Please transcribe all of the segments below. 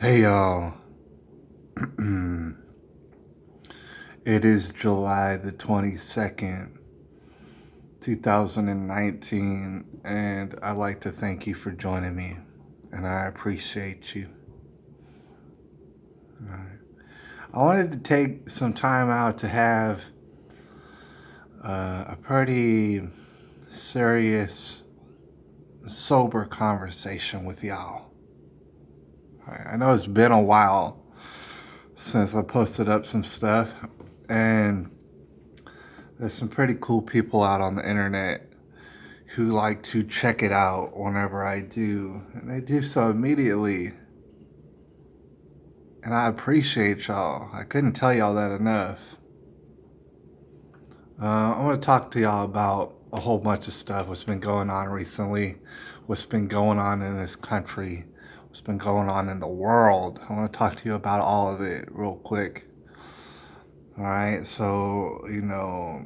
Hey y'all, it is July the 22nd, 2019, and I'd like to thank you for joining me, and I appreciate you. Alright. I wanted to take some time out to have a pretty serious, sober conversation with y'all. Alright, I know it's been a while since I posted up some stuff, and there's some pretty cool people out on the internet who like to check it out whenever I do, and they do so immediately. And I appreciate y'all. I couldn't tell y'all that enough. I'm going to talk to y'all about a whole bunch of stuff, what's been going on recently, what's been going on in this country, what's been going on in the world. I want to talk to you about all of it real quick. All right, so,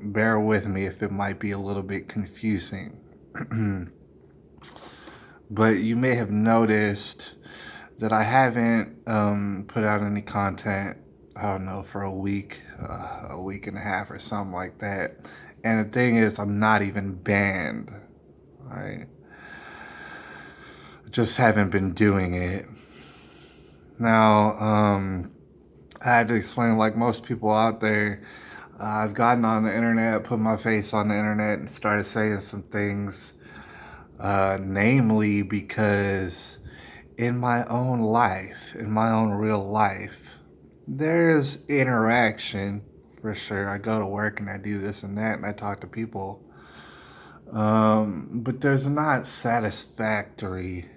bear with me if it might be a little bit confusing. But you may have noticed that I haven't put out any content, I don't know, for a week and a half or something like that. And the thing is, I'm not even banned, right? Just haven't been doing it. Now, I had to explain, like most people out there, I've gotten on the internet, put my face on the internet, and started saying some things, namely because in my own life, in my own real life, there's interaction for sure. I go to work and I do this and that and I talk to people. But there's not satisfactory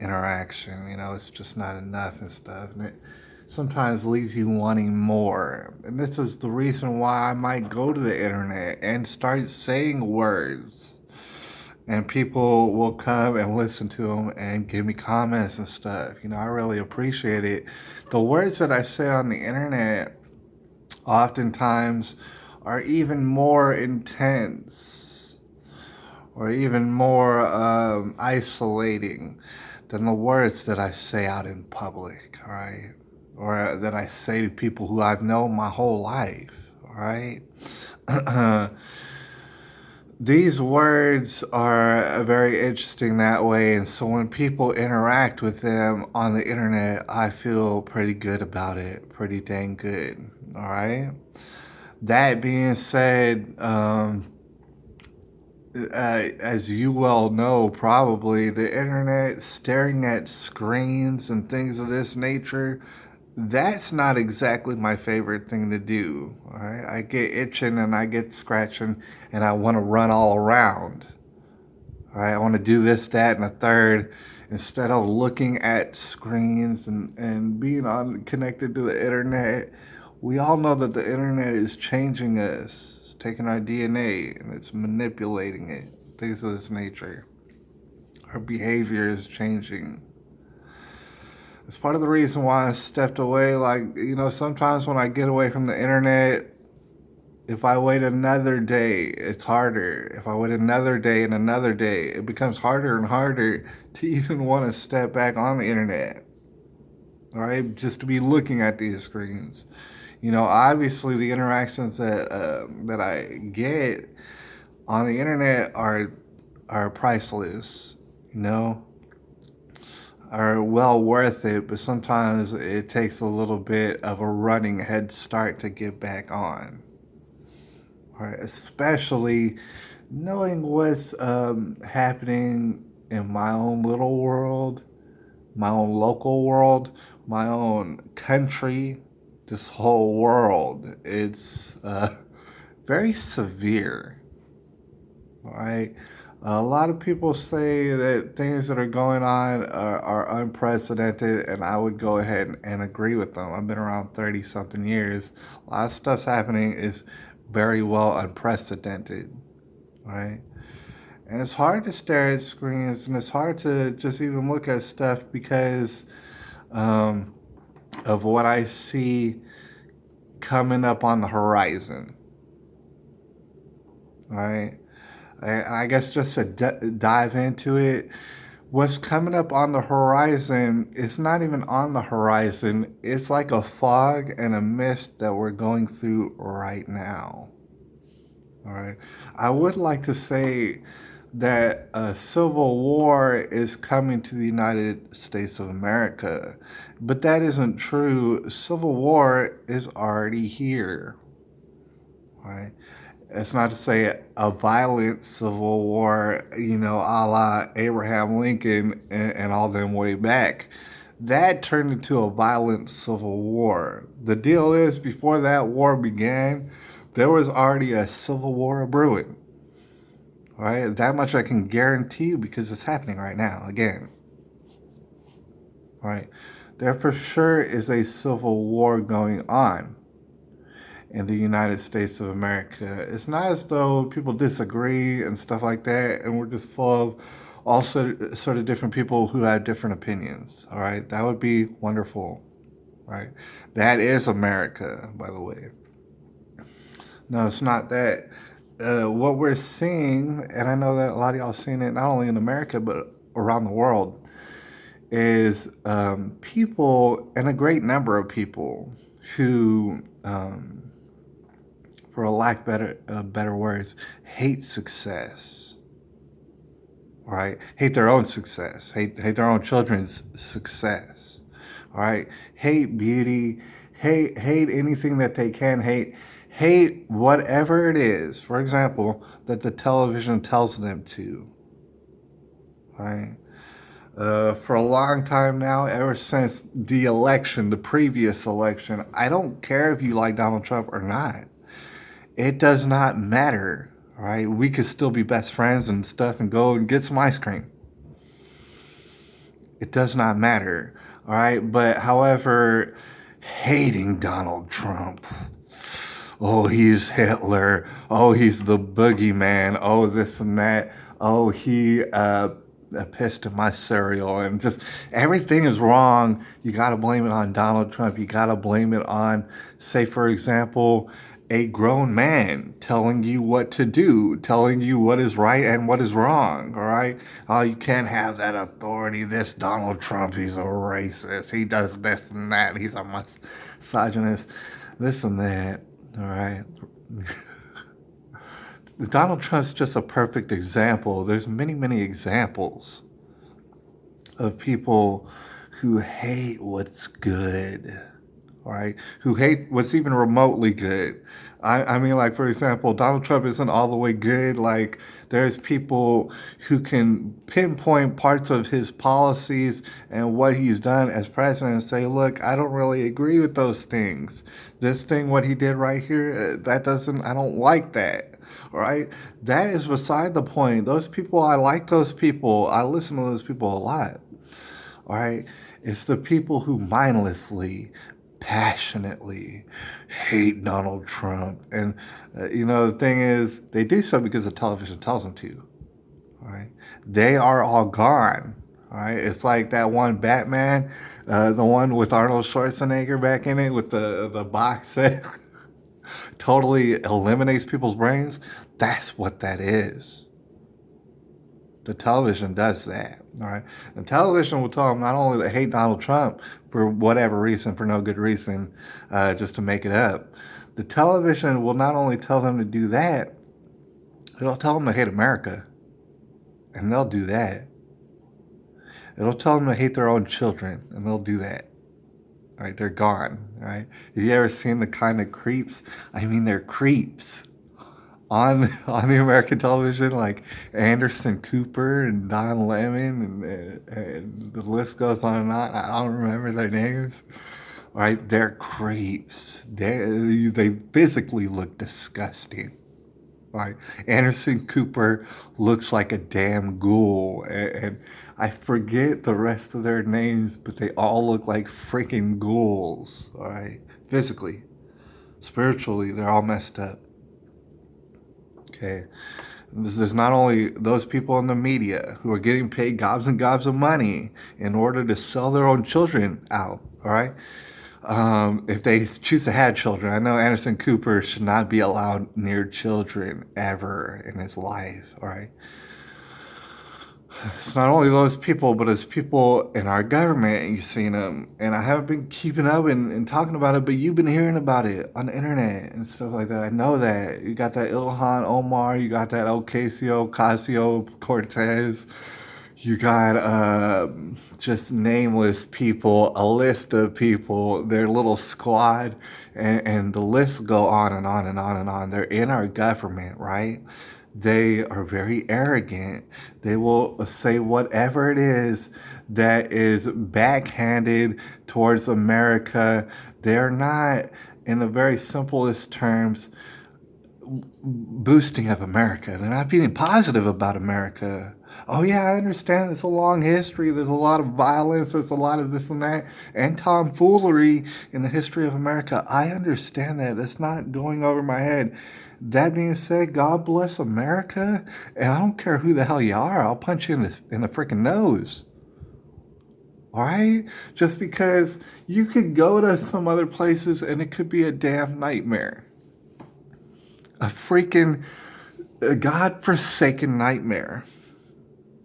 interaction. It's just not enough and stuff. And it sometimes leaves you wanting more. And this is the reason why I might go to the internet and start saying words, and people will come and listen to them and give me comments and stuff. I really appreciate it. The words that I say on the internet oftentimes are even more intense or even more isolating than the words that I say out in public, right? Or that I say to people who I've known my whole life, right? These words are very interesting that way, and so when people interact with them on the internet, I feel pretty good about it, pretty dang good. All right. That being said, as you well know, probably the internet, staring at screens and things of this nature, that's not exactly my favorite thing to do. All right? I get itching and I get scratching and I want to run all around. All right? I want to do this, that, and a third instead of looking at screens and being connected to the internet. We all know that the internet is changing us. It's taking our DNA and it's manipulating it. Things of this nature. Our behavior is changing. It's part of the reason why I stepped away. Like, sometimes when I get away from the internet, if I wait another day, it's harder. If I wait another day and another day, it becomes harder and harder to even want to step back on the internet. All right, just to be looking at these screens. Obviously the interactions that I get on the internet are priceless. You know, are well worth it, but sometimes it takes a little bit of a running head start to get back on. Right, especially knowing what's happening in my own little world, my own local world, my own country, this whole world. It's very severe. All right. A lot of people say that things that are going on are unprecedented, and I would go ahead and agree with them. I've been around 30 something years. A lot of stuff's happening is very well unprecedented, right? And it's hard to stare at screens, and it's hard to just even look at stuff because um, of what I see coming up on the horizon, right? And I guess just to dive into it, What's coming up on the horizon, it's not even on the horizon. It's like a fog and a mist that we're going through right now. All right. I would like to say that a civil war is coming to the United States of America, but that isn't true. Civil war is already here. Right? It's not to say a violent civil war, a la Abraham Lincoln and all them way back. That turned into a violent civil war. The deal is, before that war began, there was already a civil war brewing. Right? That much I can guarantee you because it's happening right now again. Right? There for sure is a civil war going on in the United States of America. It's not as though people disagree and stuff like that, and we're just full of all sort of different people who have different opinions. All right, that would be wonderful. Right, that is America, by the way. No, it's not that. What we're seeing, and I know that a lot of y'all seen it not only in America but around the world, is people, and a great number of people who for a lack of better words, hate success, right? Hate their own success, hate their own children's success, all right? Hate beauty, hate anything that they can hate whatever it is, for example, that the television tells them to, right? For a long time now, ever since the election, the previous election, I don't care if you like Donald Trump or not. It does not matter, right? We could still be best friends and stuff and go and get some ice cream. It does not matter, all right? But however, hating Donald Trump, oh, he's Hitler, oh, he's the boogeyman, oh, this and that, oh, he pissed in my cereal, and just everything is wrong. You got to blame it on Donald Trump. You got to blame it on, say, for example, a grown man telling you what to do, telling you what is right and what is wrong, all right? Oh, you can't have that authority. This Donald Trump, he's a racist. He does this and that. He's a misogynist, this and that, all right? Donald Trump's just a perfect example. There's many, many examples of people who hate what's good, right? Who hate what's even remotely good. I mean, like, for example, Donald Trump isn't all the way good. Like, there's people who can pinpoint parts of his policies and what he's done as president and say, look, I don't really agree with those things. This thing, what he did right here, I don't like that. All right. That is beside the point. Those people, I like those people. I listen to those people a lot. All right. It's the people who mindlessly, passionately hate Donald Trump. And, the thing is, they do so because the television tells them to. All right. They are all gone. All right. It's like that one Batman, the one with Arnold Schwarzenegger back in it with the box that totally eliminates people's brains. That's what that is. The television does that, all right? The television will tell them not only to hate Donald Trump for whatever reason, for no good reason, just to make it up. The television will not only tell them to do that, it'll tell them to hate America, and they'll do that. It'll tell them to hate their own children, and they'll do that. All right, they're gone, all right? Have you ever seen the kind of creeps? I mean, they're creeps on the American television, like Anderson Cooper and Don Lemon, and the list goes on and on. I don't remember their names. All right, they're creeps. They physically look disgusting. Right, Anderson Cooper looks like a damn ghoul, and I forget the rest of their names, but they all look like freaking ghouls. All right, physically, spiritually, they're all messed up. Okay, there's not only those people in the media who are getting paid gobs and gobs of money in order to sell their own children out. All right. If they choose to have children, I know Anderson Cooper should not be allowed near children ever in his life, all right? It's not only those people, but it's people in our government, and you've seen them. And I haven't been keeping up and talking about it, but you've been hearing about it on the internet and stuff like that. I know that. You got that Ilhan Omar, you got that Ocasio Cortez, you got just nameless people, a list of people, their little squad, and the list go on and on and on and on. They're in our government, right? They are very arrogant. They will say whatever it is that is backhanded towards America. They're not, in the very simplest terms, boosting of America. They're not being positive about America. Oh yeah, I understand. It's a long history. There's a lot of violence. There's a lot of this and that, and tomfoolery in the history of America. I understand that. That's not going over my head. That being said, God bless America, and I don't care who the hell you are. I'll punch you in the freaking nose. All right? Just because you could go to some other places and it could be a damn nightmare. A freaking God-forsaken nightmare.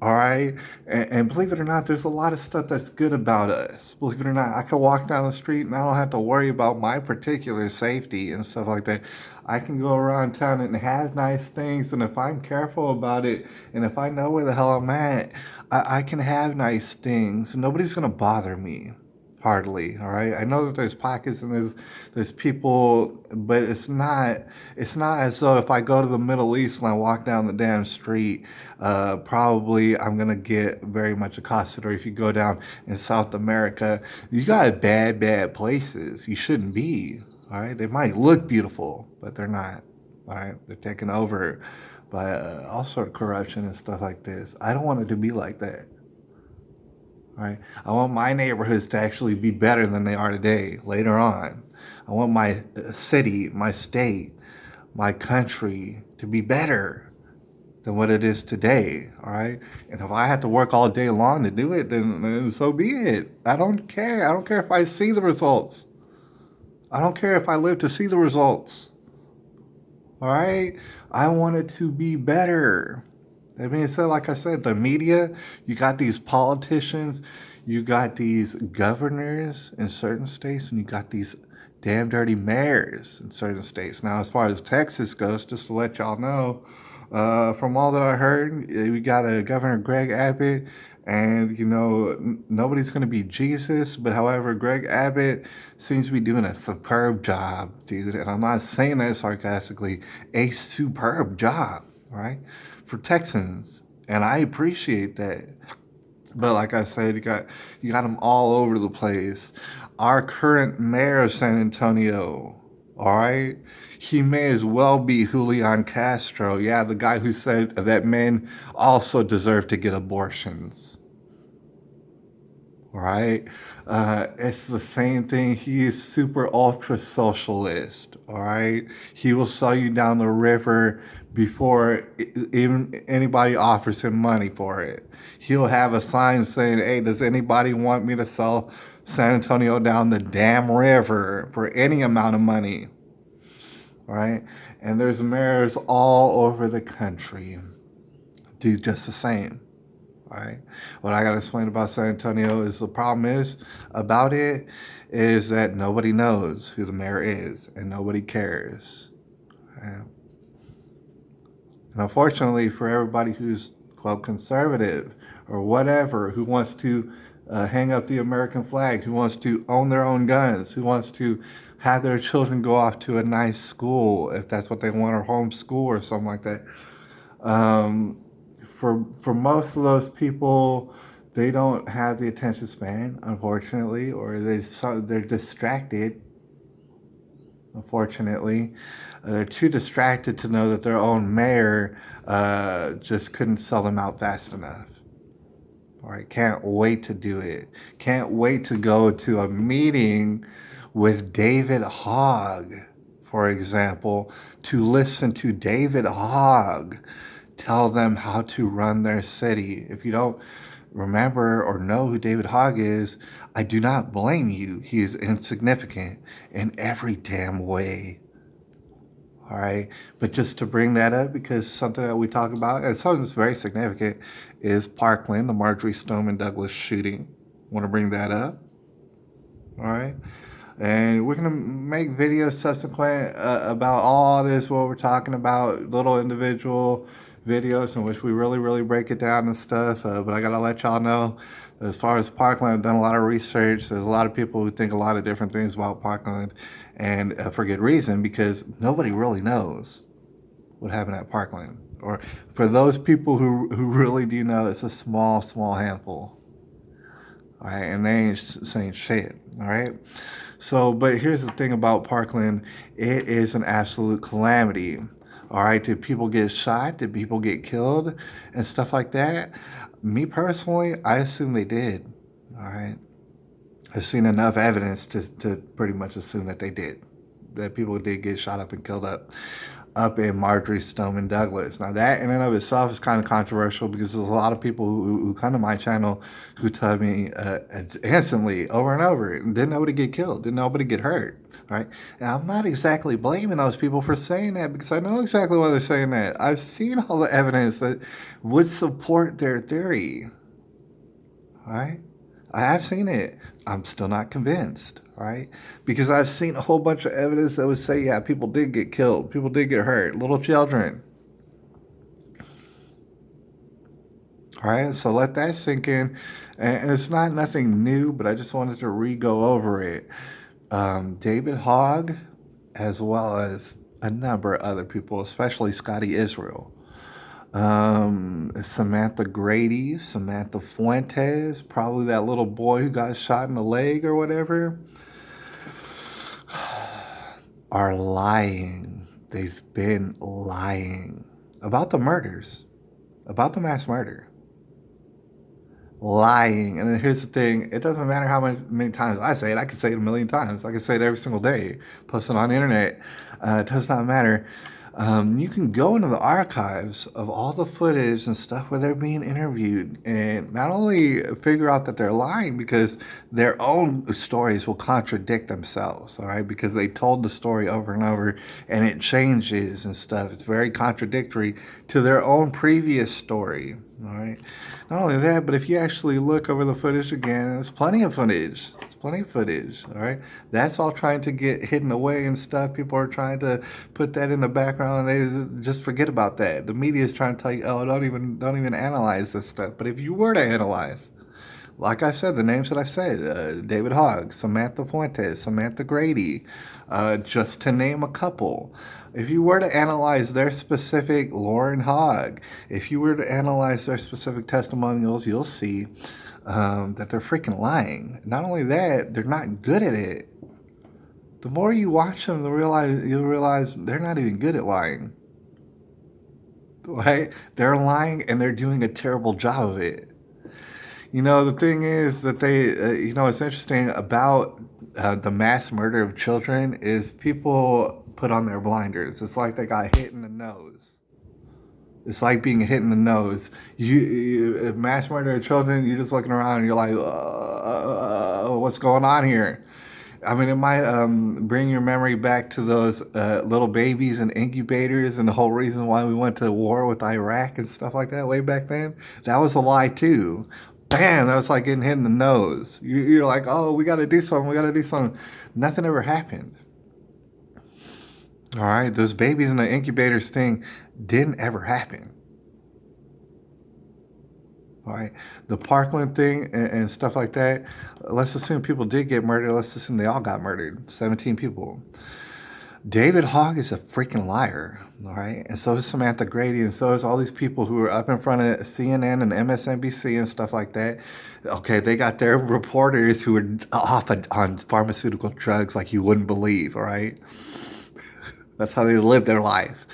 All right. And believe it or not, there's a lot of stuff that's good about us. Believe it or not, I can walk down the street and I don't have to worry about my particular safety and stuff like that. I can go around town and have nice things. And if I'm careful about it and if I know where the hell I'm at, I can have nice things. Nobody's going to bother me. Hardly. All right. I know that there's pockets and there's people, but it's not as though if I go to the Middle East and I walk down the damn street, probably I'm gonna get very much accosted. Or if you go down in South America, you got bad places. You shouldn't be. All right. They might look beautiful, but they're not. All right. They're taken over by all sort of corruption and stuff like this. I don't want it to be like that. Right? I want my neighborhoods to actually be better than they are today later on. I want my city, my state, my country to be better than what it is today. All right. And if I have to work all day long to do it, then so be it. I don't care. I don't care if I see the results. I don't care if I live to see the results. All right. I want it to be better. That being said, like I said, the media, you got these politicians, you got these governors in certain states, and you got these damn dirty mayors in certain states. Now, as far as Texas goes, just to let y'all know, from all that I heard, we got a Governor Greg Abbott, and nobody's going to be Jesus, but however, Greg Abbott seems to be doing a superb job, dude. And I'm not saying that sarcastically, a superb job, right? For Texans, and I appreciate that. But like I said, you got them all over the place. Our current mayor of San Antonio, all right, he may as well be Julian Castro. Yeah, the guy who said that men also deserve to get abortions. Right? It's the same thing. He is super ultra socialist. All right. He will sell you down the river before even anybody offers him money for it. He'll have a sign saying, "Hey, does anybody want me to sell San Antonio down the damn river for any amount of money?" All right. And there's mayors all over the country do just the same. Right. What I got to explain about San Antonio is the problem is about it is that nobody knows who the mayor is and nobody cares. And unfortunately, for everybody who's quote conservative or whatever, who wants to hang up the American flag, who wants to own their own guns, who wants to have their children go off to a nice school if that's what they want, or homeschool or something like that. Um, for most of those people, they don't have the attention span, unfortunately, or they're distracted. Unfortunately, they're too distracted to know that their own mayor just couldn't sell them out fast enough. All right, can't wait to do it. Can't wait to go to a meeting with David Hogg, for example, to listen to David Hogg tell them how to run their city. If you don't remember or know who David Hogg is, I do not blame you. He is insignificant in every damn way. All right. But just to bring that up, because something that we talk about, and something that's very significant, is Parkland, the Marjorie Stoneman Douglas shooting. Want to bring that up? All right. And we're going to make videos subsequent about all this, what we're talking about, little individual videos in which we really, really break it down and stuff. But I got to let y'all know, as far as Parkland, I've done a lot of research. There's a lot of people who think a lot of different things about Parkland, and for good reason, because nobody really knows what happened at Parkland. Or for those people who really do know, it's a small, small handful. All right, and they ain't saying shit. All right. So, but here's the thing about Parkland, it is an absolute calamity. All right, did people get shot? Did people get killed and stuff like that? Me personally, I assume they did. All right, I've seen enough evidence to pretty much assume that they did, that people did get shot up and killed up in Marjorie Stoneman Douglas. Now that in and of itself is kind of controversial, because there's a lot of people who come to my channel who tell me instantly over and over, and didn't nobody get killed, didn't nobody get hurt, right? And I'm not exactly blaming those people for saying that, because I know exactly why they're saying that. I've seen all the evidence that would support their theory, right? I have seen it. I'm still not convinced, right? Because I've seen a whole bunch of evidence that would say, yeah, people did get killed, people did get hurt, little children. All right, so let that sink in. And it's not nothing new, but I just wanted to re-go over it. David Hogg, as well as a number of other people, especially Scotty Israel, Samantha Grady, Samantha Fuentes, probably that little boy who got shot in the leg or whatever, are lying. They've been lying about the murders, about the mass murder. Lying. And then here's the thing, it doesn't matter how many times I say it. I can say it a million times. I can say it every single day, post it on the internet. It does not matter. You can go into the archives of all the footage and stuff where they're being interviewed, and not only figure out that they're lying, because their own stories will contradict themselves, all right? Because they told the story over and over, and it changes and stuff. It's very contradictory to their own previous story, all right? Not only that, but if you actually look over the footage again, there's plenty of footage. It's plenty of footage, all right? That's all trying to get hidden away and stuff. People are trying to put that in the background, and they just forget about that. The media is trying to tell you, oh, don't even analyze this stuff. But if you were to analyze, like I said, the names that I said, David Hogg, Samantha Fuentes, Samantha Grady, just to name a couple. If you were to analyze their specific, Lauren Hogg, if you were to analyze their specific testimonials, you'll see that they're freaking lying. Not only that, they're not good at it. The more you watch them, you'll realize they're not even good at lying. Right? They're lying, and they're doing a terrible job of it. You know, the thing is that it's interesting about the mass murder of children is people put on their blinders. It's like they got hit in the nose. It's like being hit in the nose. Mass murder of children, you're just looking around and you're like, what's going on here? I mean, it might bring your memory back to those little babies and incubators, and the whole reason why we went to war with Iraq and stuff like that way back then. That was a lie too. Bam, that was like getting hit in the nose. You're like, oh, we got to do something. We got to do something. Nothing ever happened. All right, those babies in the incubators thing didn't ever happen. All right, the Parkland thing and stuff like that, let's assume people did get murdered. Let's assume they all got murdered, 17 people. David Hogg is a freaking liar, all right? And so is Samantha Grady, and so is all these people who are up in front of CNN and MSNBC and stuff like that. Okay, they got their reporters who are off on pharmaceutical drugs like you wouldn't believe, all right? That's how they live their life,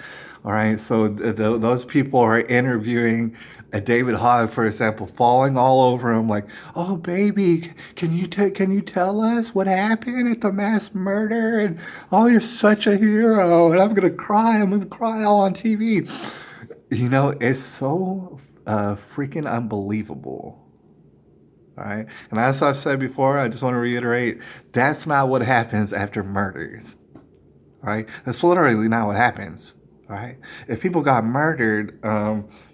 all right? So those people are interviewing David Hogg, for example, falling all over him like, "Oh, baby, can you tell us what happened at the mass murder? And oh, you're such a hero, and I'm gonna cry. I'm gonna cry all on TV." You know, it's so freaking unbelievable. All right, and as I've said before, I just want to reiterate: that's not what happens after murders. right? That's literally not what happens, right? If people got murdered,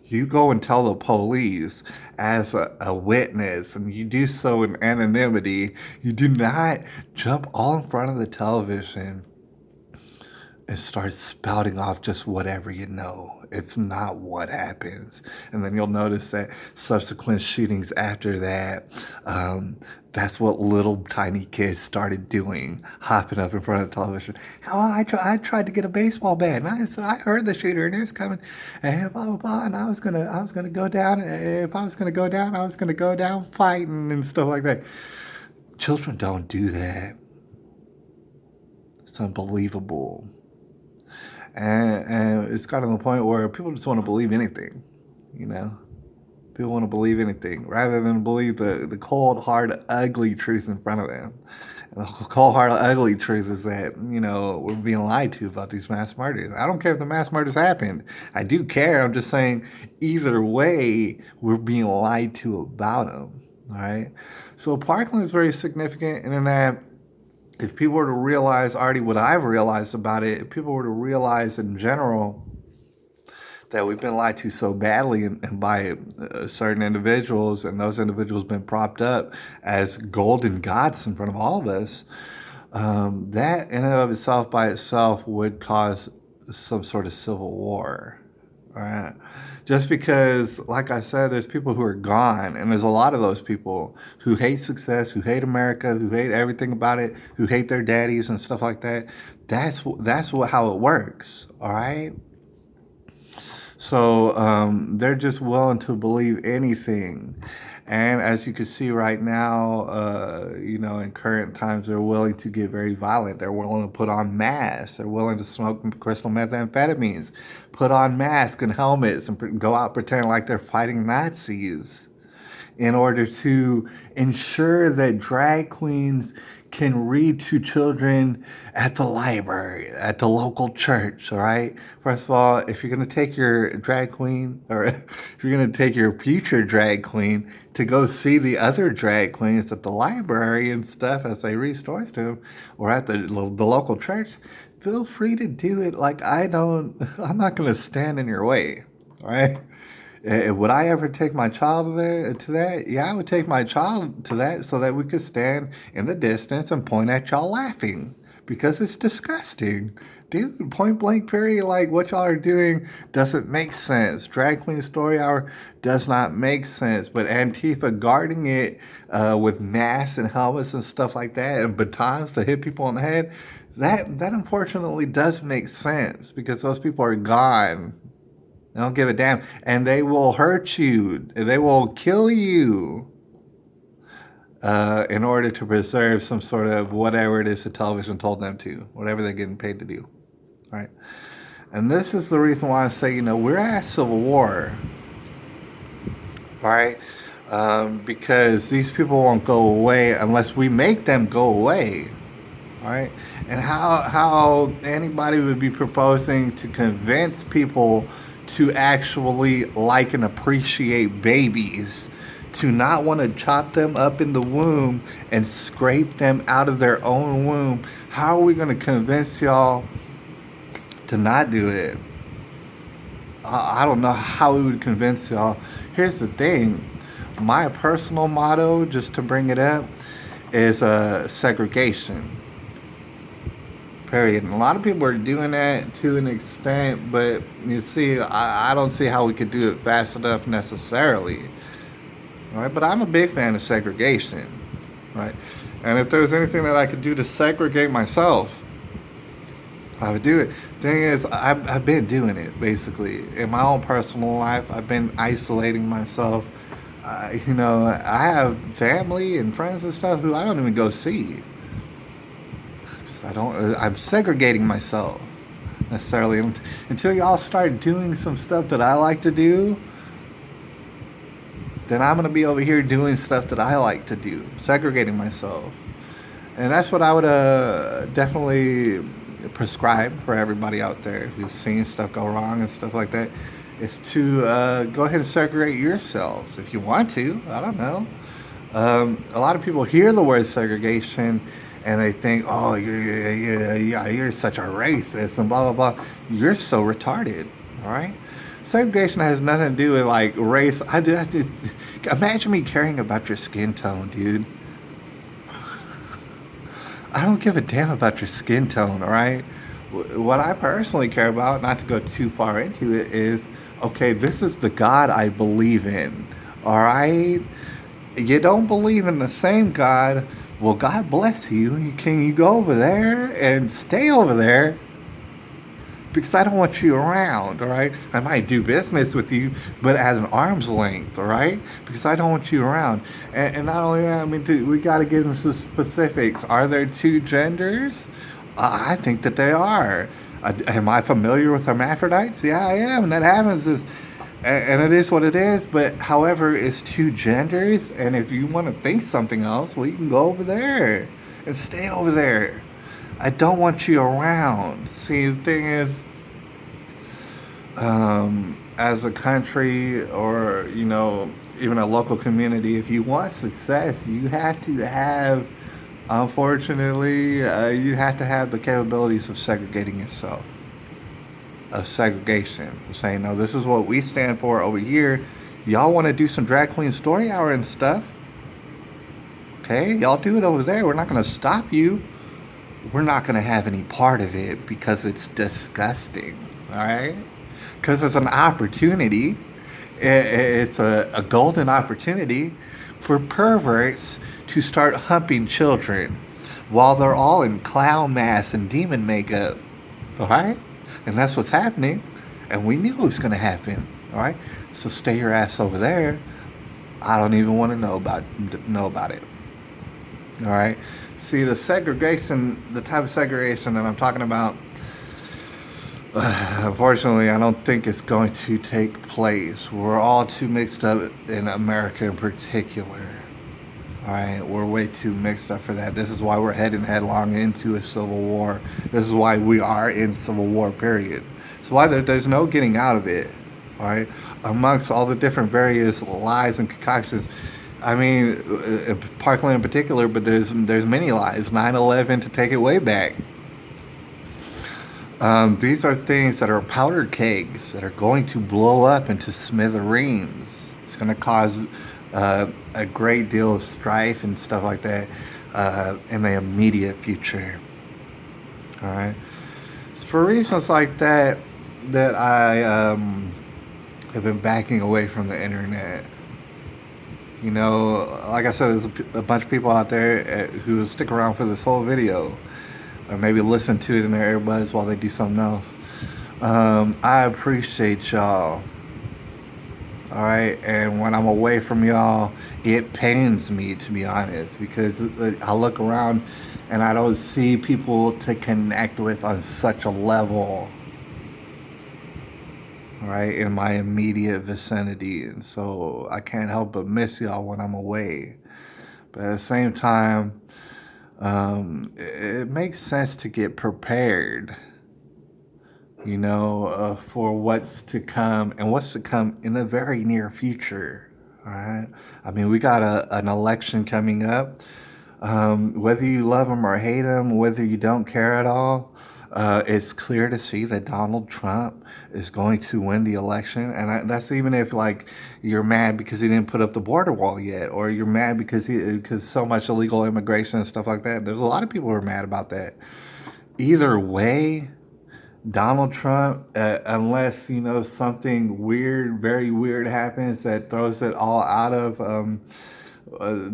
you go and tell the police as a witness, and you do so in anonymity. You do not jump all in front of the television and start spouting off just whatever you know. It's not what happens. And then you'll notice that subsequent shootings after that, that's what little tiny kids started doing, hopping up in front of the television. Oh, I tried to get a baseball bat, and I heard the shooter, and it was coming, and blah blah blah. And I was gonna go down. If I was gonna go down, I was gonna go down fighting and stuff like that. Children don't do that. It's unbelievable. And it's gotten to the point where people just want to believe anything, you know. People want to believe anything rather than believe the cold, hard, ugly truth in front of them. And the cold, hard, ugly truth is that, you know, we're being lied to about these mass murders. I don't care if the mass murders happened. I do care. I'm just saying either way, we're being lied to about them. All right. So Parkland is very significant in that if people were to realize already what I've realized about it, if people were to realize in general that we've been lied to so badly and by certain individuals, and those individuals been propped up as golden gods in front of all of us, that in and of itself by itself would cause some sort of civil war. All right. Just because, like I said, there's people who are gone, and there's a lot of those people who hate success, who hate America, who hate everything about it, who hate their daddies and stuff like that. That's how it works. All right. So they're just willing to believe anything. And as you can see right now, you know, in current times, they're willing to get very violent. They're willing to put on masks. They're willing to smoke crystal methamphetamines, put on masks and helmets, and go out pretending like they're fighting Nazis in order to ensure that drag queens can read to children at the library, at the local church, all right? First of all, if you're going to take your drag queen, or if you're going to take your future drag queen to go see the other drag queens at the library and stuff as they read stories to them, or at the local church, feel free to do it. Like, I'm not going to stand in your way, all right? Would I ever take my child there to that? Yeah, I would take my child to that so that we could stand in the distance and point at y'all laughing, because it's disgusting. Dude, point blank period, like what y'all are doing doesn't make sense. Drag Queen Story Hour does not make sense, but Antifa guarding it with masks and helmets and stuff like that and batons to hit people on the head, that unfortunately does make sense because those people are gone. They don't give a damn. And they will hurt you. They will kill you in order to preserve some sort of whatever it is the television told them to, whatever they're getting paid to do. Right? And this is the reason why I say, you know, we're at civil war. All right? Because these people won't go away unless we make them go away. All right? And how anybody would be proposing to convince people to actually like and appreciate babies, to not want to chop them up in the womb and scrape them out of their own womb. How are we going to convince y'all to not do it? I don't know how we would convince y'all. Here's the thing. My personal motto, just to bring it up, is segregation. Period. And a lot of people are doing that to an extent, but you see, I don't see how we could do it fast enough necessarily. Right? But I'm a big fan of segregation. Right? And if there's anything that I could do to segregate myself, I would do it. Thing is, I've been doing it basically in my own personal life. I've been isolating myself. You know, I have family and friends and stuff who I don't even go see. I'm segregating myself necessarily until y'all start doing some stuff that I like to do. Then I'm going to be over here doing stuff that I like to do, segregating myself. And that's what I would definitely prescribe for everybody out there who's seen stuff go wrong and stuff like that, is to go ahead and segregate yourselves if you want to. I don't know. A lot of people hear the word segregation and they think, oh, you're such a racist and blah blah blah. You're so retarded. All right. Segregation has nothing to do with like race. I do. Imagine me caring about your skin tone, dude. I don't give a damn about your skin tone, all right? What I personally care about, not to go too far into it, is okay, this is the God I believe in, all right? You don't believe in the same God, well, God bless you. Can you go over there and stay over there? Because I don't want you around, all right? I might do business with you, but at an arm's length, all right? Because I don't want you around. And not only that, I mean, we got to get into specifics. Are there two genders? I think that they are. Am I familiar with hermaphrodites? Yeah, I am. And that happens and it is what it is. But however, it's two genders. And if you want to think something else, well, you can go over there and stay over there. I don't want you around. See, the thing is, as a country or, even a local community, if you want success, you have to have, unfortunately, you have to have the capabilities of segregating yourself, of segregation. Saying, no, this is what we stand for over here. Y'all want to do some drag queen story hour and stuff? Okay, y'all do it over there. We're not going to stop you. We're not going to have any part of it because it's disgusting, all right? Because it's an opportunity. It's a golden opportunity for perverts to start humping children while they're all in clown masks and demon makeup, all right? And that's what's happening. And we knew it was going to happen, all right? So stay your ass over there. I don't even want to know about it. All right. See, the type of segregation that I'm talking about, unfortunately, I don't think it's going to take place. We're all too mixed up in America in particular. All right, we're way too mixed up for that. This is why we're heading headlong into a civil war. This is why we are in civil war, period. It's why there's no getting out of it. All right, amongst all the different various lies and concoctions. I mean, Parkland in particular, but there's many lies. 9/11 to take it way back. These are things that are powder kegs that are going to blow up into smithereens. It's going to cause a great deal of strife and stuff like that in the immediate future. All right. It's for reasons like that that I have been backing away from the internet. Like I said, there's a bunch of people out there who will stick around for this whole video, or maybe listen to it in their earbuds while they do something else. I appreciate y'all. All right, and when I'm away from y'all, it pains me, to be honest, because I look around and I don't see people to connect with on such a level. Right, in my immediate vicinity, and so I can't help but miss y'all when I'm away. But at the same time, it makes sense to get prepared, for what's to come and what's to come in the very near future. All right, I mean, we got an election coming up. Whether you love him or hate him, whether you don't care at all, it's clear to see that Donald Trump is going to win the election, and that's even if like you're mad because he didn't put up the border wall yet, or you're mad because so much illegal immigration and stuff like that. There's a lot of people who are mad about that. Either way, Donald Trump, unless something weird, very weird happens that throws it all out of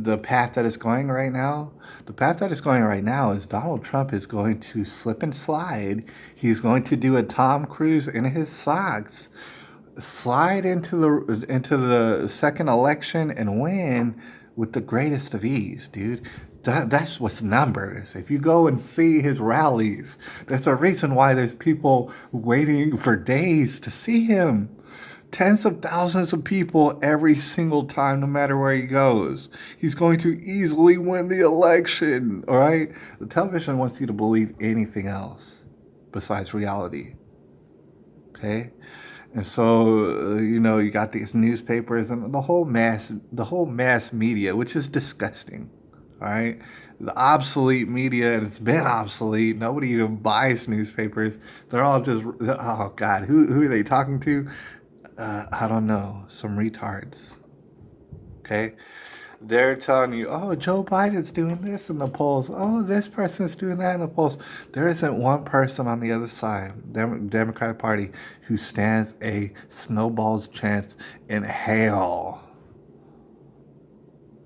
the path that it's going right now. The path that it's going right now is Donald Trump is going to slip and slide. He's going to do a Tom Cruise in his socks, slide into the second election and win with the greatest of ease, dude. That's what's numbers. If you go and see his rallies, there's a reason why there's people waiting for days to see him. Tens of thousands of people every single time, no matter where he goes. He's going to easily win the election, all right? The television wants you to believe anything else besides reality, okay? And so, you got these newspapers and the whole mass media, which is disgusting, All right, the obsolete media, and it's been obsolete. Nobody even buys newspapers. They're all just, oh God, who are they talking to? I don't know. Some retards. Okay, they're telling you, oh, Joe Biden's doing this in the polls. Oh, this person's doing that in the polls. There isn't one person on the other side, Democratic Party, who stands a snowball's chance in hell.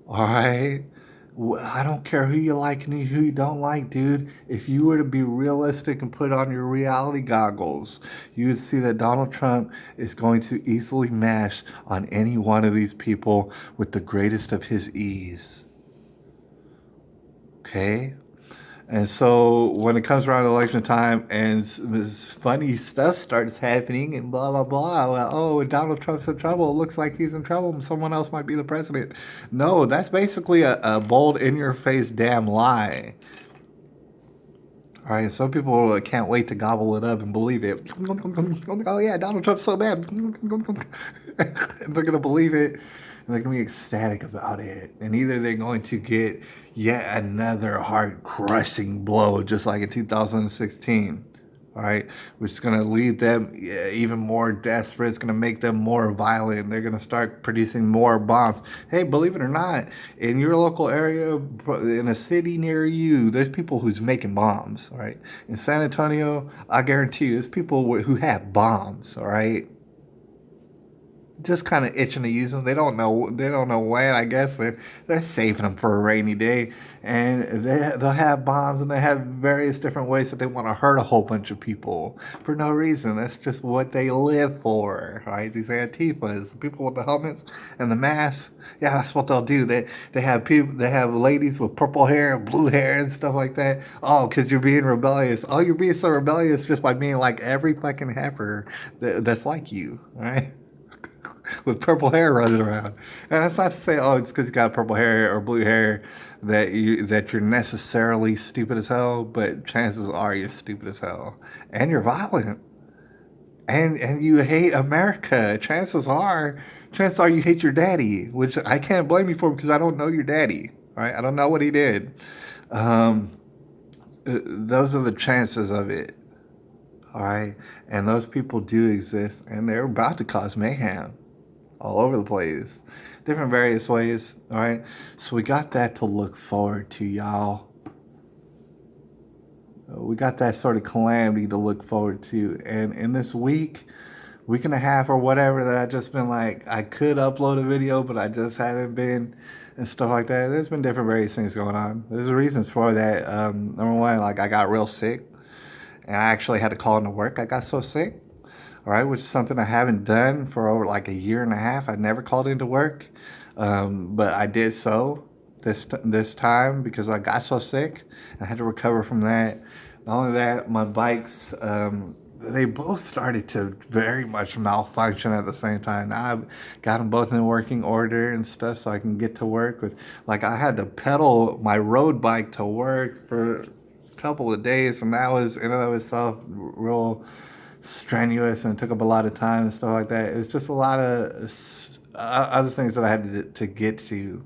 All right? I don't care who you like and who you don't like, dude. If you were to be realistic and put on your reality goggles, you would see that Donald Trump is going to easily mash on any one of these people with the greatest of his ease. Okay? And so when it comes around election time and this funny stuff starts happening and blah, blah, blah, well, oh, Donald Trump's in trouble. It looks like he's in trouble and someone else might be the president. No, that's basically a bold, in your face damn lie. All right, some people can't wait to gobble it up and believe it. Oh, yeah, Donald Trump's so bad. And they're going to believe it, and they're going to be ecstatic about it. And either they're going to get yet another heart crushing blow, just like in 2016. All right, which is going to lead them even more desperate. It's going to make them more violent. They're going to start producing more bombs. Hey, believe it or not, in your local area, in a city near you, there's people who's making bombs. All right, in San Antonio, I guarantee you, there's people who have bombs. All right, just kind of itching to use them. They don't know. They don't know when. I guess they're saving them for a rainy day, and they'll have bombs, and they have various different ways that they want to hurt a whole bunch of people for no reason. That's just what they live for, right? These Antifas, the people with the helmets and the masks. Yeah, that's what they'll do. They have people. They have ladies with purple hair, and blue hair, and stuff like that. Oh, because you're being rebellious. Oh, you're being so rebellious just by being like every fucking heifer that's like you, right? With purple hair running around. And that's not to say, oh, it's because you got purple hair or blue hair that you're necessarily stupid as hell, but chances are you're stupid as hell. And you're violent. And you hate America. Chances are you hate your daddy, which I can't blame you for because I don't know your daddy. Right? I don't know what he did. Um, those are the chances of it. All right. And those people do exist and they're about to cause mayhem all over the place, different various ways. All right, so we got that to look forward to, y'all. We got that sort of calamity to look forward to, and in this week and a half or whatever that I just been like, I could upload a video, but I just haven't been, and stuff like that. There's been different various things going on. There's reasons for that. Number one, like I got real sick, and I actually had to call into work. I got so sick. All right, which is something I haven't done for over like a year and a half. I never called into work, but I did so this time because I got so sick. I had to recover from that. Not only that, my bikes, they both started to very much malfunction at the same time. Now I've got them both in working order and stuff, so I can get to work with. Like I had to pedal my road bike to work for a couple of days, and that was in and of itself real strenuous and took up a lot of time and stuff like that. It was just a lot of other things that I had to get to.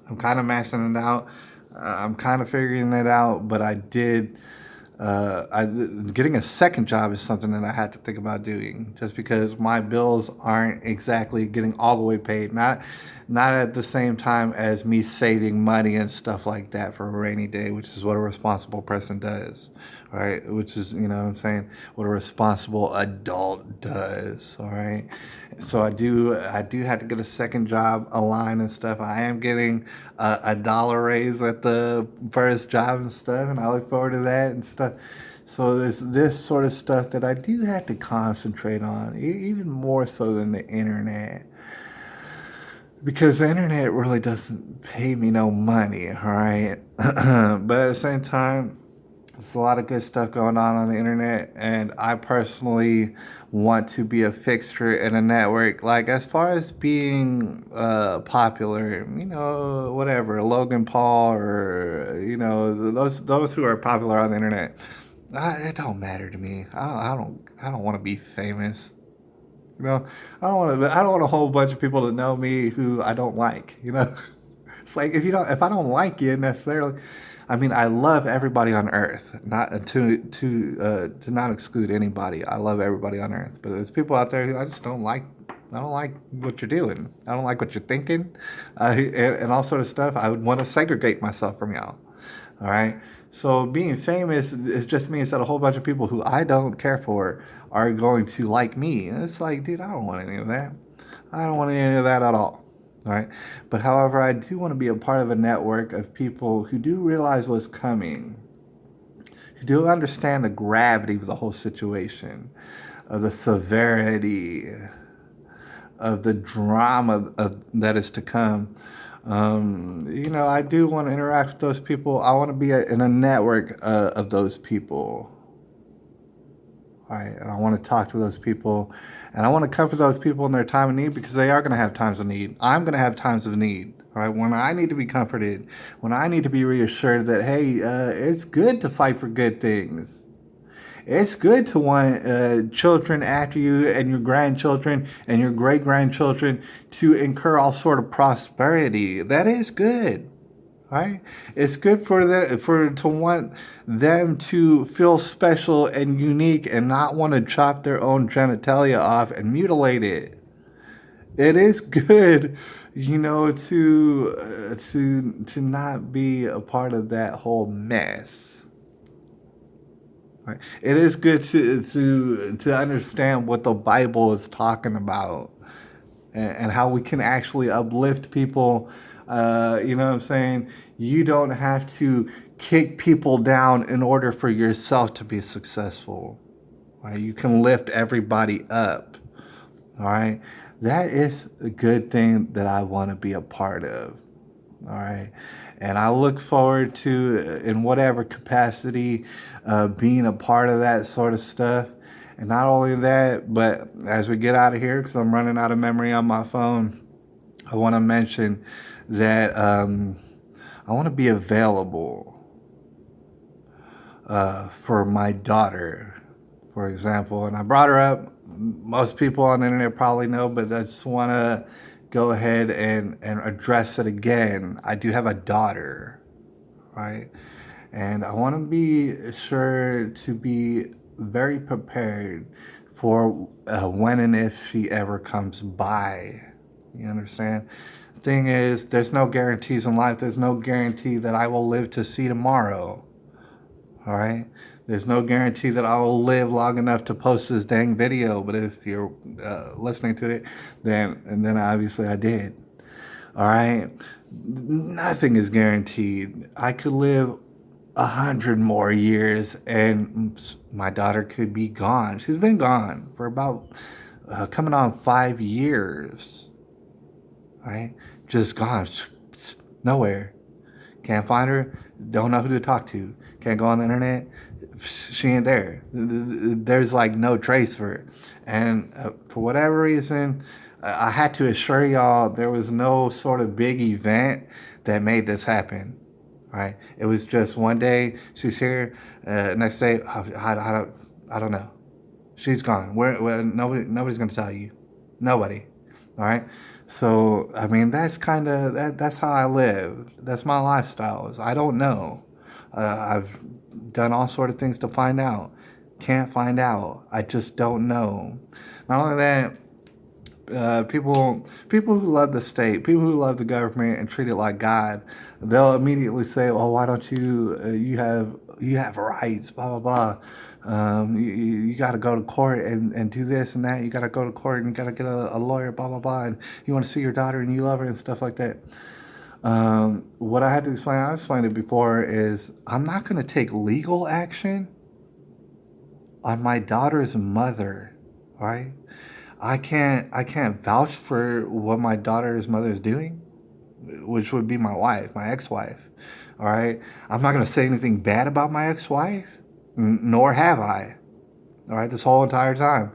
I'm kind of mashing it out. I'm kind of figuring it out, but I did. Getting a second job is something that I had to think about doing, just because my bills aren't exactly getting all the way paid. Not at the same time as me saving money and stuff like that for a rainy day, which is what a responsible person does, right? Which is, you know what I'm saying, what a responsible adult does, all right? So I do have to get a second job aligned and stuff. I am getting a dollar raise at the first job and stuff, and I look forward to that and stuff. So there's this sort of stuff that I do have to concentrate on, even more so than the internet. Because the internet really doesn't pay me no money, all right? But at the same time, there's a lot of good stuff going on the internet, and I personally want to be a fixture in a network. Like as far as being popular, you know, whatever, Logan Paul or you know those who are popular on the internet, it don't matter to me. I don't want to be famous. You know, I don't want a whole bunch of people to know me who I don't like. You know. It's like if I don't like you necessarily, I mean, I love everybody on earth, not to not exclude anybody. I love everybody on earth, but there's people out there who I just don't like. I don't like what you're doing. I don't like what you're thinking, and all sort of stuff. I would want to segregate myself from y'all. All right. So being famous it just means that a whole bunch of people who I don't care for are going to like me. And it's like, dude, I don't want any of that. I don't want any of that at all. All right. But however, I do want to be a part of a network of people who do realize what's coming, who do understand the gravity of the whole situation, of the severity, of the drama that is to come. I do want to interact with those people. I want to be in a network of those people. Right, and I want to talk to those people, and I want to comfort those people in their time of need because they are going to have times of need. I'm going to have times of need. Right, when I need to be comforted, when I need to be reassured that hey, it's good to fight for good things. It's good to want children after you and your grandchildren and your great grandchildren to incur all sort of prosperity. That is good. Right? It's good to want them to feel special and unique and not want to chop their own genitalia off and mutilate it. It is good, to not be a part of that whole mess. Right? It is good to understand what the Bible is talking about and how we can actually uplift people. You know what I'm saying? You don't have to kick people down in order for yourself to be successful. Right? You can lift everybody up. All right? That is a good thing that I want to be a part of. All right? And I look forward to, in whatever capacity, being a part of that sort of stuff. And not only that, but as we get out of here, because I'm running out of memory on my phone, I want to mention that I want to be available for my daughter, for example. And I brought her up. Most people on the internet probably know, but I just want to go ahead and address it again. I do have a daughter, right? And I want to be sure to be very prepared for when and if she ever comes by. You understand? The thing is, there's no guarantees in life. There's no guarantee that I will live to see tomorrow. All right? There's no guarantee that I will live long enough to post this dang video. But if you're listening to it, then obviously I did. All right? Nothing is guaranteed. I could live 100 more years and my daughter could be gone. She's been gone for about coming on 5 years. Right? Just gone. Nowhere. Can't find her. Don't know who to talk to. Can't go on the internet. She ain't there. There's like no trace for her. And for whatever reason, I had to assure y'all there was no sort of big event that made this happen. Right? It was just one day she's here. Next day, I don't know. She's gone. Nobody's gonna tell you. Nobody. All right. So I mean, that's kind of that's how I live. That's my lifestyle. Is I don't know. I've done all sort of things to find out. Can't find out. I just don't know. Not only that, people who love the state, people who love the government and treat it like God, they'll immediately say, "Oh, why don't you? You have rights, blah blah blah. You got to go to court and do this and that. You got to go to court and you got to get a lawyer, blah blah blah. And you want to see your daughter and you love her and stuff like that." What I had to explain, I explained it before, is I'm not going to take legal action on my daughter's mother, right? I can't vouch for what my daughter's mother is doing, which would be my wife, my ex-wife. All right, I'm not going to say anything bad about my ex-wife, nor have I. All right, this whole entire time,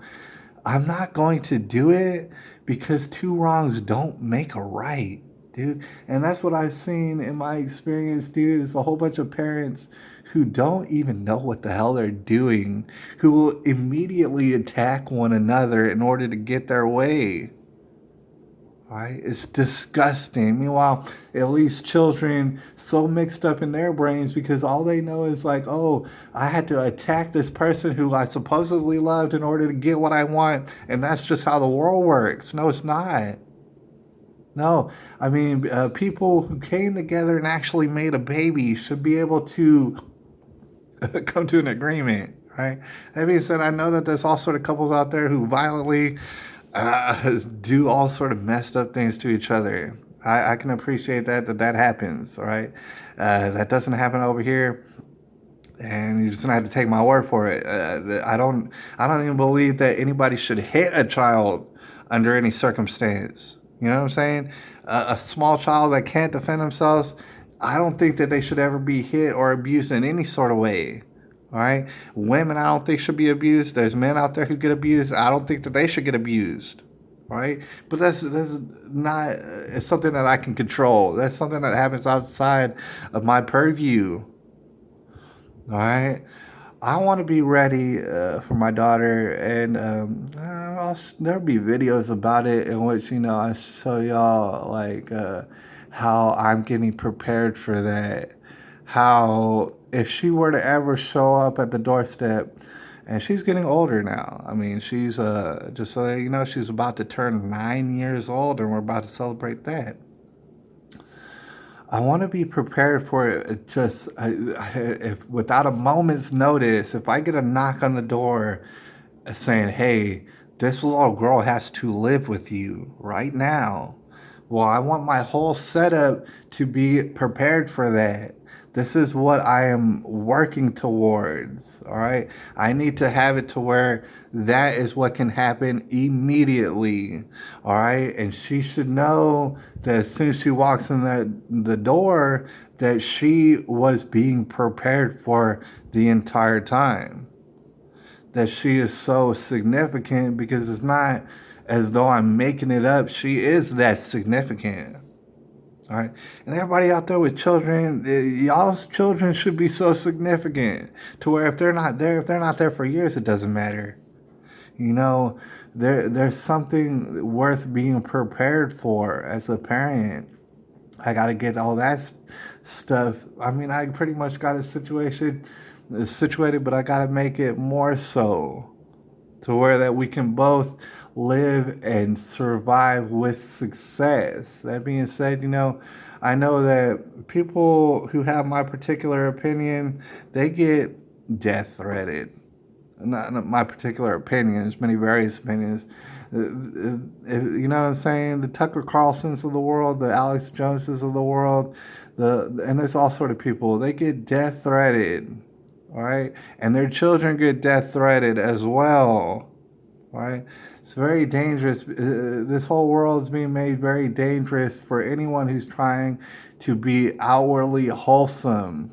I'm not going to do it because two wrongs don't make a right, dude. And that's what I've seen in my experience, dude. Is a whole bunch of parents who don't even know what the hell they're doing, who will immediately attack one another in order to get their way. right? It's disgusting. Meanwhile, it leaves children so mixed up in their brains because all they know is like, oh, I had to attack this person who I supposedly loved in order to get what I want. And that's just how the world works. No, it's not. No, I mean, people who came together and actually made a baby should be able to come to an agreement, right? That being said, I know that there's all sort of couples out there who violently do all sort of messed up things to each other. I can appreciate that happens, all right? That doesn't happen over here, and you're just gonna have to take my word for it. I don't even believe that anybody should hit a child under any circumstance. You know what I'm saying? A small child that can't defend themselves, I don't think that they should ever be hit or abused in any sort of way. All right, women, I don't think should be abused. There's men out there who get abused. I don't think that they should get abused. Right, but that's not. It's something that I can control. That's something that happens outside of my purview. All right. I want to be ready for my daughter, and there'll be videos about it in which I show y'all like how I'm getting prepared for that. How if she were to ever show up at the doorstep, and she's getting older now. I mean, she's just so you know, she's about to turn 9 years old, and we're about to celebrate that. I want to be prepared for it. Just if without a moment's notice, if I get a knock on the door saying, "Hey, this little girl has to live with you right now," well, I want my whole setup to be prepared for that. This is what I am working towards. All right. I need to have it to where that is what can happen immediately. All right. And she should know that as soon as she walks in the door, that she was being prepared for the entire time. That she is so significant because it's not as though I'm making it up. She is that significant. All right. And everybody out there with children, y'all's children should be so significant to where if they're not there for years, it doesn't matter. You know, there's something worth being prepared for as a parent. I got to get all that stuff. I mean, I pretty much got a situation situated, but I got to make it more so to where that we can both live and survive with success. That being said, I know that people who have my particular opinion, they get death threatened. Not my particular opinions, many various opinions. You know what I'm saying? The Tucker Carlsons of the world, the Alex Joneses of the world, and there's all sort of people. They get death threatened, all right, and their children get death threatened as well, right? It's very dangerous. This whole world is being made very dangerous for anyone who's trying to be outwardly wholesome,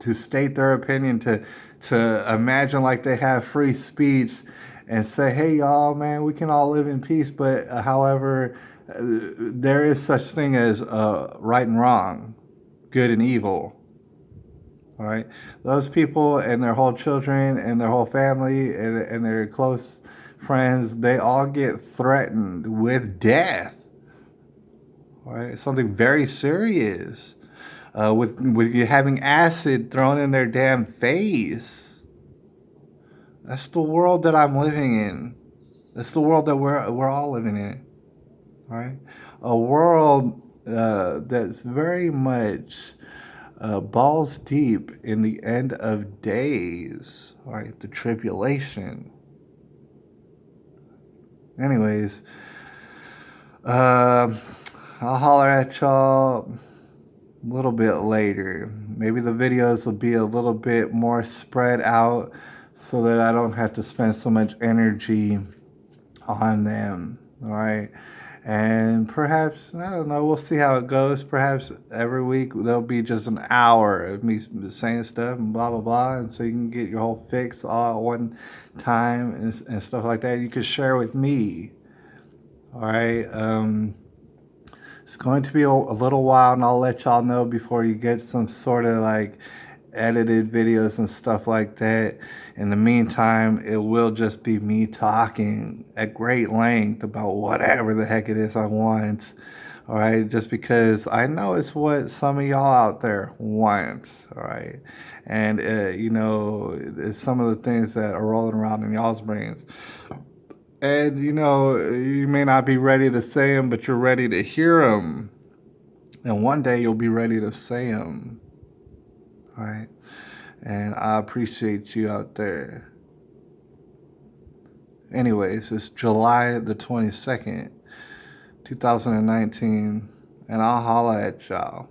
to state their opinion, to imagine like they have free speech and say, hey, y'all, man, we can all live in peace. But however, there is such thing as right and wrong, good and evil. All right. Those people and their whole children and their whole family and their close friends, they all get threatened with death. All right. Something very serious. With you having acid thrown in their damn face. That's the world that I'm living in. That's the world that we're all living in. All right. A world that's very much balls deep in the end of days, right? The tribulation. Anyways, I'll holler at y'all a little bit later. Maybe the videos will be a little bit more spread out so that I don't have to spend so much energy on them, all right? And perhaps, I don't know, we'll see how it goes. Perhaps every week there'll be just an hour of me saying stuff and blah, blah, blah. And so you can get your whole fix all at one time and stuff like that. You can share with me. All right. It's going to be a little while, and I'll let y'all know before you get some sort of like edited videos and stuff like that. In the meantime, it will just be me talking at great length about whatever the heck it is I want. All right, just because I know it's what some of y'all out there want. All right, and it's some of the things that are rolling around in y'all's brains. And you may not be ready to say them, but you're ready to hear them. And one day you'll be ready to say them. All right. And I appreciate you out there. Anyways, it's July the 22nd, 2019, and I'll holla at y'all.